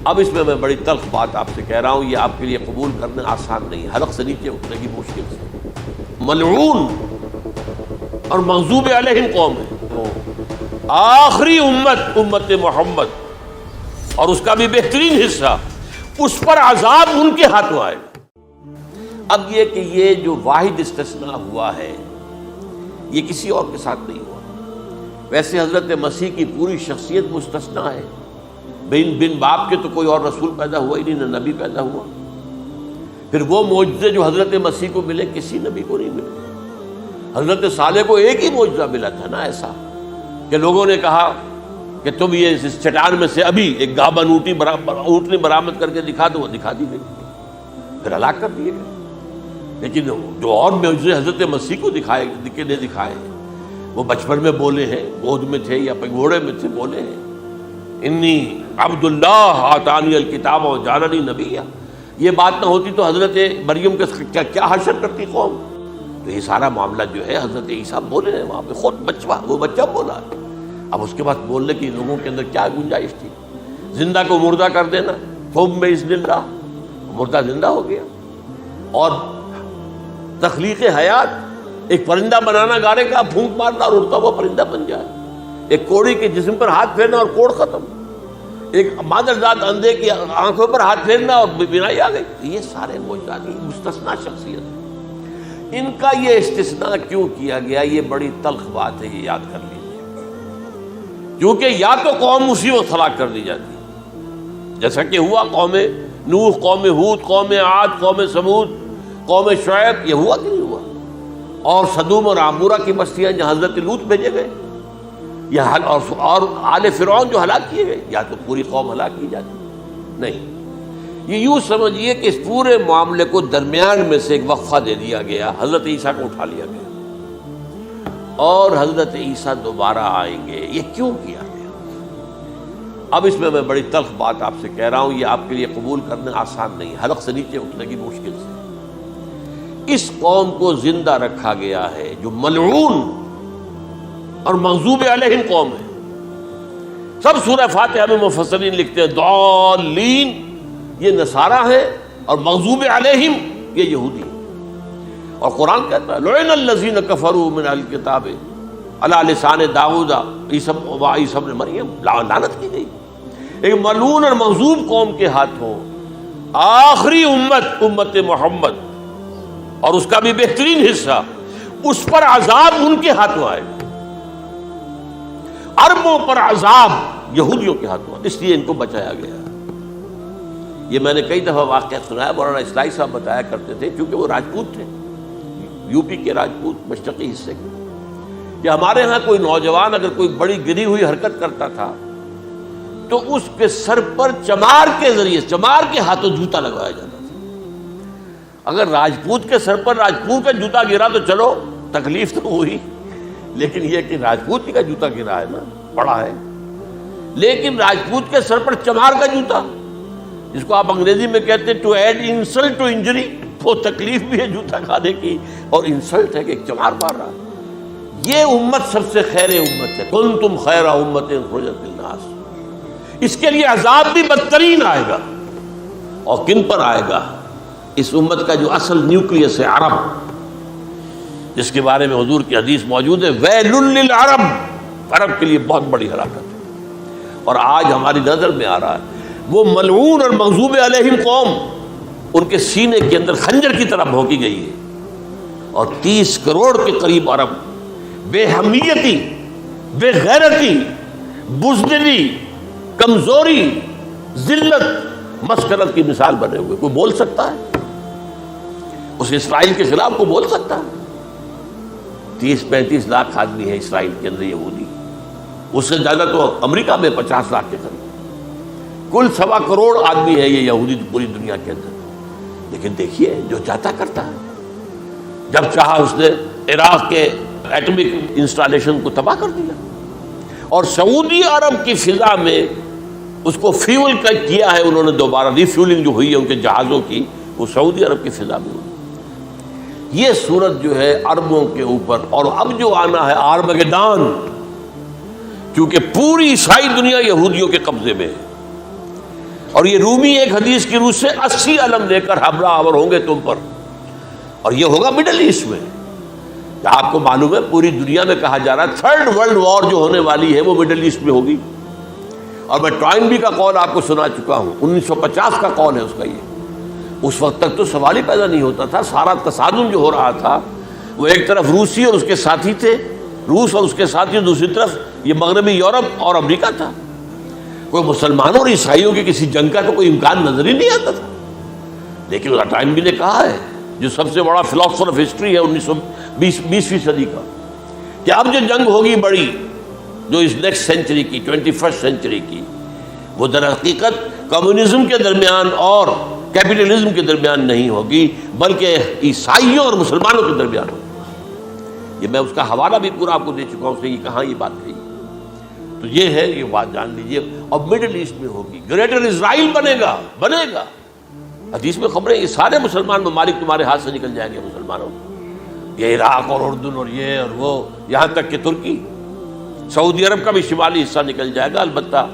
اب اس میں بڑی تلخ بات آپ سے کہہ رہا ہوں، یہ آپ کے لیے قبول کرنا آسان نہیں ہے، حلق سے نیچے اٹھنے کی مشکل سے۔ ملعون اور مغضوب علیہم قوم ہے، آخری امت محمد، اور اس کا بھی بہترین حصہ، اس پر عذاب ان کے ہاتھوں آئے گا۔ اب یہ کہ یہ جو واحد استثناء ہوا ہے یہ کسی اور کے ساتھ نہیں ہوا۔ ویسے حضرت مسیح کی پوری شخصیت مستثنیٰ ہے، بن باپ کے تو کوئی اور رسول پیدا ہوا ہی نہیں، نہ نبی پیدا ہوا۔ پھر وہ معجزے جو حضرت مسیح کو ملے کسی نبی کو نہیں ملے۔ حضرت صالح کو ایک ہی معجزہ ملا تھا نا ایسا کہ لوگوں نے کہا کہ تم یہ اس چٹان میں سے ابھی ایک گابن اونٹنی برآمد کر کے دکھا دو، وہ دکھا دی گئی، پھر ہلاک کر دیے گئے۔ لیکن جو اور معجزے حضرت مسیح کو دکھائے وہ بچپن میں بولے ہیں، گود میں تھے یا پگوڑے میں تھے، بولے ہیں انی عبد اللہ آتانی الکتاب وجعلنی نبیا۔ یہ بات نہ ہوتی تو حضرت مریم کے کیا حشر کرتی قوم۔ تو یہ سارا معاملہ جو ہے حضرت عیسیٰ بولے ہیں وہاں پہ، خود وہ بچہ بولا۔ اب اس کے بعد بولنے کی لوگوں کے اندر کیا گنجائش تھی؟ زندہ کو مردہ کر دینا، فم باذن اللہ، مردہ زندہ ہو گیا۔ اور تخلیق حیات، ایک پرندہ بنانا گارے کا، پھونک مارنا اور اڑتا ہوا پرندہ بن جائے۔ ایک کوڑی کے جسم پر ہاتھ پھیرنا اور کوڑ ختم۔ ایک مادرزاد اندھے کی آنکھوں پر ہاتھ پھیرنا اور بینائی آ گئی۔ یہ سارے معجزات مستثنیٰ شخصیت ہیں۔ ان کا یہ استثناء کیوں کیا گیا؟ یہ بڑی تلخ بات ہے، یہ یاد کر لیجیے، کیونکہ یا تو قوم اسی وقت ہلاک کر دی جاتی، جیسا کہ ہوا قوم نوح، قوم ہود، قوم عاد، قوم ثمود، قوم شعیب، یہ ہوا کہ نہیں ہوا؟ اور سدوم اور عمورہ کی بستیاں جہاں حضرت لوط بھیجے گئے، اور آل فرعون جو ہلاک کیے گئے، یا تو پوری قوم ہلاک کی جاتی؟ نہیں، یہ یوں سمجھیے کہ اس پورے معاملے کو درمیان میں سے ایک وقفہ دے دیا گیا، حضرت عیسیٰ کو اٹھا لیا گیا، اور حضرت عیسیٰ دوبارہ آئیں گے۔ یہ کیوں کیا گیا؟ اب اس میں بڑی تلخ بات آپ سے کہہ رہا ہوں، یہ آپ کے لیے قبول کرنا آسان نہیں ہے، حلق سے نیچے اٹھنے کی مشکل سے۔ اس قوم کو زندہ رکھا گیا ہے جو ملعون اور مغضوب علیہم قوم ہے۔ سب سورہ فاتحہ میں مفسرین لکھتے ہیں ضالین، یہ نصارہ ہیں، اور مغضوب علیہم یہ یہودی ہیں۔ اور قرآن کہتا ہے لعن الذین کفروا من اہل الکتاب علی لسان داؤد عیسی ابن مریم، لعنت کی گئی۔ ایک ملعون اور مغضوب قوم کے ہاتھوں آخری امت محمد، اور اس کا بھی بہترین حصہ، اس پر عذاب ان کے ہاتھوں آئے گا۔ عربوں پر عذاب یہودیوں کے ہاتھوں، اس لیے ان کو بچایا گیا۔ یہ میں نے کئی دفعہ واقعہ سنایا، مولانا اصلاحی صاحب بتایا کرتے تھے، کیونکہ وہ راجپوت تھے، یو پی کے راجپوت، مشرقی حصے کے، کہ ہمارے ہاں کوئی نوجوان اگر کوئی بڑی گری ہوئی حرکت کرتا تھا تو اس کے سر پر چمار کے ذریعے، چمار کے ہاتھوں جوتا لگوایا جاتا تھا۔ اگر راجپوت کے سر پر راجپوت کا جوتا گرا تو چلو تکلیف تو ہوئی، لیکن یہ کہ راجپوت کا جوتا گرا ہے نا، پڑا ہے، لیکن راجپوت کے سر پر چمار کا جوتا، جس کو آپ انگریزی میں کہتے ہیں to add insult to injury, وہ تکلیف بھی ہے جوتا کھانے کی، اور انسلٹ ہے کہ ایک چمار مار رہا ہے۔ یہ امت سب سے خیر امت ہے، کنتم خیر امت اخرجت للناس۔ اس کے لیے عذاب بھی بدترین آئے گا، اور کن پر آئے گا؟ اس امت کا جو اصل نیوکلیس ہے عرب، جس کے بارے میں حضور کی حدیث موجود ہے ویل للعرب، عرب کے لیے بہت بڑی ہلاکت ہے۔ اور آج ہماری نظر میں آ رہا ہے وہ ملعون اور مغضوب علیہم قوم، ان کے سینے کے اندر خنجر کی طرح بھونکی گئی ہے، اور 30 کروڑ کے قریب عرب بے حمیتی، بے غیرتی، بزدلی، کمزوری، ذلت، مسکنت کی مثال بنے ہوئے۔ کوئی بول سکتا ہے اس اسرائیل کے خلاف؟ کو بول سکتا ہے؟ 30-35 لاکھ آدمی ہے اسرائیل کے اندر یہودی، اس سے زیادہ تو امریکہ میں 50 لاکھ کے قریب، کل 1.25 کروڑ آدمی ہے یہ یہودی پوری دنیا کے اندر۔ لیکن دیکھیے جو چاہتا کرتا ہے، جب چاہا اس نے عراق کے ایٹمک انسٹالیشن کو تباہ کر دیا، اور سعودی عرب کی فضا میں اس کو فیول کیا ہے انہوں نے، دوبارہ ری فیولنگ جو ہوئی ہے ان کے جہازوں کی، وہ سعودی عرب کی فضا میں ہوئی۔ یہ صورت جو ہے عربوں کے اوپر، اور اب جو آنا ہے آرمگیدان، کیونکہ پوری عیسائی دنیا یہودیوں کے قبضے میں ہے، اور یہ رومی ایک حدیث کی روح سے 80 علم لے کر حملہ آور ہوں گے تم پر، اور یہ ہوگا مڈل ایسٹ میں۔ آپ کو معلوم ہے پوری دنیا میں کہا جا رہا ہے 3rd ورلڈ وار جو ہونے والی ہے وہ مڈل ایسٹ میں ہوگی، اور میں ٹوائنبی کا قول آپ کو سنا چکا ہوں، 1950 کا قول ہے اس کا۔ یہ اس وقت تک تو سوال ہی پیدا نہیں ہوتا تھا، سارا تصادم جو ہو رہا تھا وہ ایک طرف روسی اور اس کے ساتھی تھے، روس اور اس کے ساتھی، دوسری طرف یہ مغربی یورپ اور امریکہ تھا۔ کوئی مسلمانوں اور عیسائیوں کی کسی جنگ کا تو کوئی امکان نظر ہی نہیں آتا تھا۔ لیکن ٹائنبی نے کہا ہے، جو سب سے بڑا فلاسفر آف ہسٹری ہے 20ویں صدی کا، کہ اب جو جنگ ہوگی بڑی، جو اس نیکسٹ سینچری کی، 21st سینچری کی، وہ در حقیقت کمیونزم کے درمیان اور کیپٹلزم کے درمیان نہیں ہوگی، بلکہ عیسائیوں اور مسلمانوں کے درمیان ہوگی۔ یہ میں اس کا حوالہ بھی پورا آپ کو دے چکا ہوں، اس نے یہ کہاں یہ بات کہی، تو یہ ہے، یہ بات جان لیجئے۔ اور مڈل ایسٹ میں ہوگی، گریٹر اسرائیل بنے گا۔ حدیث میں خبریں، یہ سارے مسلمان ممالک تمہارے ہاتھ سے نکل جائیں گے مسلمانوں، یہ عراق اور اردن اور یہ اور وہ، یہاں تک کہ ترکی، سعودی عرب کا بھی شمالی حصہ نکل جائے گا۔ البتہ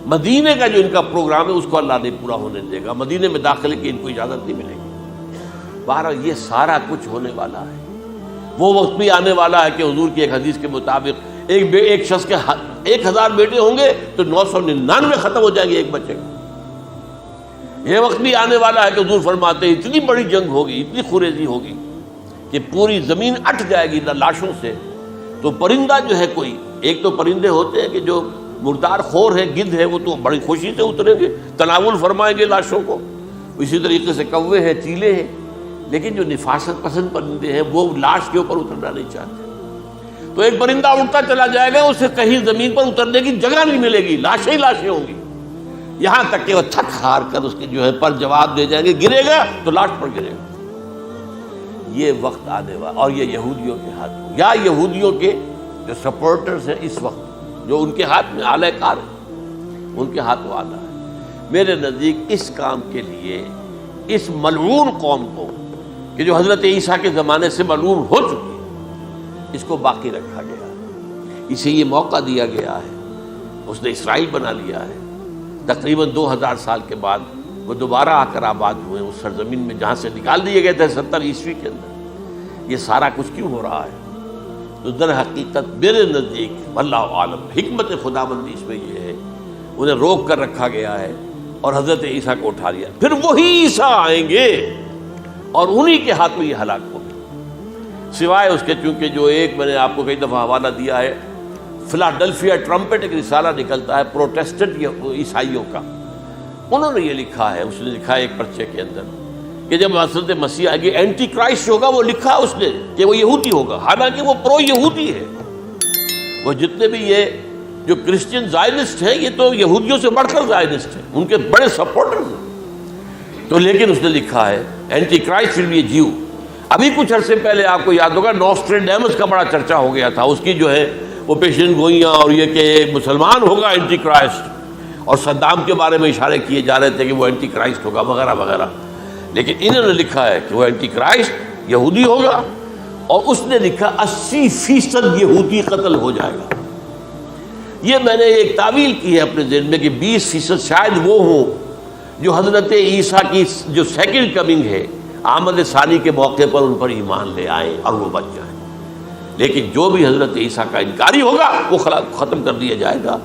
مدینے کا جو ان کا پروگرام ہے اس کو اللہ نہیں پورا ہونے دے گا، مدینے میں داخلے کی ان کو اجازت نہیں ملے گی۔ بہرحال یہ سارا کچھ ہونے والا ہے۔ وہ وقت بھی آنے والا ہے کہ حضور کی ایک حدیث کے مطابق ایک شخص کے 1000 بیٹے ہوں گے تو 999 ختم ہو جائیں گے ایک بچے کو۔ یہ وقت بھی آنے والا ہے کہ حضور فرماتے ہیں اتنی بڑی جنگ ہوگی، اتنی خوریزی ہوگی کہ پوری زمین اٹھ جائے گی لاشوں سے۔ تو پرندہ جو ہے، کوئی ایک تو پرندے ہوتے ہیں کہ جو مردار خور ہے، گدھ ہے، وہ تو بڑی خوشی سے اتریں گے، تناول فرمائیں گے لاشوں کو۔ اسی طریقے سے کوے ہیں، چیلے ہیں، لیکن جو نفاست پسند پرندے ہیں وہ لاش کے اوپر اترنا نہیں چاہتے۔ تو ایک پرندہ اڑتا چلا جائے گا، اسے کہیں زمین پر اترنے کی جگہ نہیں ملے گی، لاشیں ہی لاشیں ہوں گی، یہاں تک کہ وہ تھک ہار کر اس کے جو ہے پر جواب دے جائیں گے، گرے گا تو لاش پر گرے گا۔ یہ وقت آنے والا، اور یہ یہودیوں کے ہاتھ میں، یا یہودیوں کے جو سپورٹرز ہیں اس وقت، جو ان کے ہاتھ میں آلہ کار ہے، ان کے ہاتھ وہ آلہ ہے۔ میرے نزدیک اس کام کے لیے اس ملعون قوم کو، کہ جو حضرت عیسیٰ کے زمانے سے ملعون ہو چکی ہے، اس کو باقی رکھا گیا ہے، اسے یہ موقع دیا گیا ہے۔ اس نے اسرائیل بنا لیا ہے، تقریباً 2000 سال کے بعد وہ دوبارہ آ کر آباد ہوئے اس سرزمین میں جہاں سے نکال دیے گئے تھے 70 عیسوی کے اندر۔ یہ سارا کچھ کیوں ہو رہا ہے؟ تو در حقیقت میرے نزدیک واللہ عالم حکمت خداوندی اس میں یہ ہے، انہیں روک کر رکھا گیا ہے اور حضرت عیسیٰ کو اٹھا لیا۔ پھر وہی عیسیٰ آئیں گے اور انہی کے ہاتھ میں یہ ہلاک ہوگا، سوائے اس کے چونکہ جو ایک میں نے آپ کو کئی دفعہ حوالہ دیا ہے، فلاڈلفیا ٹرمپٹ ایک رسالہ نکلتا ہے پروٹیسٹنٹ عیسائیوں کا، انہوں نے یہ لکھا ہے، اس نے لکھا ہے ایک پرچے کے اندر کہ جب حضرت مسیح آئے گی اینٹی کرائسٹ ہوگا، وہ لکھا اس نے کہ وہ یہودی ہوگا، حالانکہ وہ پرو یہودی ہے۔ وہ جتنے بھی یہ جو کرسچن زائنسٹ ہیں، یہ تو یہودیوں سے بڑھ کر زائنسٹ ہیں، ان کے بڑے سپورٹرز ہیں۔ تو لیکن اس نے لکھا ہے اینٹی کرائسٹ ول بی اے جیو۔ ابھی کچھ عرصے پہلے آپ کو یاد ہوگا نوسٹریڈیمس کا بڑا چرچا ہو گیا تھا، اس کی جو ہے وہ پیشن گوئیاں اور یہ کہ ایک مسلمان ہوگا اینٹی کرائسٹ، اور صدام کے بارے میں اشارے کیے جا رہے تھے کہ وہ اینٹی کرائسٹ ہوگا وغیرہ وغیرہ۔ لیکن انہوں نے لکھا ہے کہ وہ اینٹی کرائسٹ یہودی ہوگا، اور اس نے لکھا 80% یہودی قتل ہو جائے گا۔ یہ میں نے ایک تعویل کی ہے اپنے ذہن میں کہ 20% شاید وہ ہوں جو حضرت عیسیٰ کی جو سیکنڈ کمنگ ہے، آمد ثانی کے موقع پر ان پر ایمان لے آئیں اور وہ بچ جائیں۔ لیکن جو بھی حضرت عیسیٰ کا انکاری ہوگا وہ ختم کر دیا جائے گا،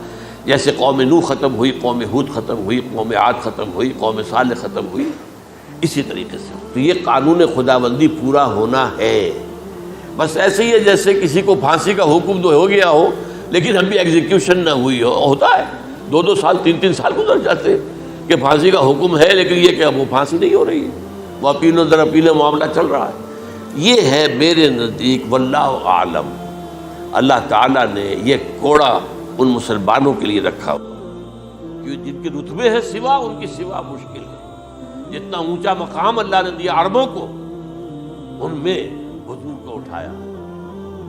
جیسے قوم نوح ختم ہوئی، قوم ہود ختم ہوئی، قوم عاد ختم ہوئی، قوم صالح ختم ہوئی، اسی طریقے سے۔ تو یہ قانون خداوندی پورا ہونا ہے۔ بس ایسے ہی ہے جیسے کسی کو پھانسی کا حکم تو ہو گیا ہو لیکن ابھی ایگزیکیوشن نہ ہوئی ہو، ہوتا ہے 2 سال 3 سال گزر جاتے کہ پھانسی کا حکم ہے لیکن یہ کہ وہ پھانسی نہیں ہو رہی ہے، وہ اپیلوں در اپیلوں معاملہ چل رہا ہے۔ یہ ہے میرے نزدیک واللہ عالم، اللہ تعالیٰ نے یہ کوڑا ان مسلمانوں کے لیے رکھا ہوا، جن کے رتبے ہیں سوا، ان کی سوا مشکل ہے۔ جتنا اونچا مقام اللہ نے دیا عربوں کو، ان میں حضور کو اٹھایا،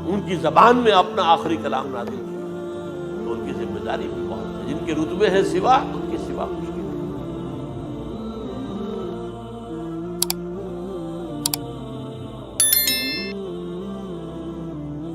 ان کی زبان میں اپنا آخری کلام نازل کیا، تو ان کی ذمہ داری بھی بہت ہے۔ جن کے رتبے ہیں سوا، ان کی سوا مشکل ہے۔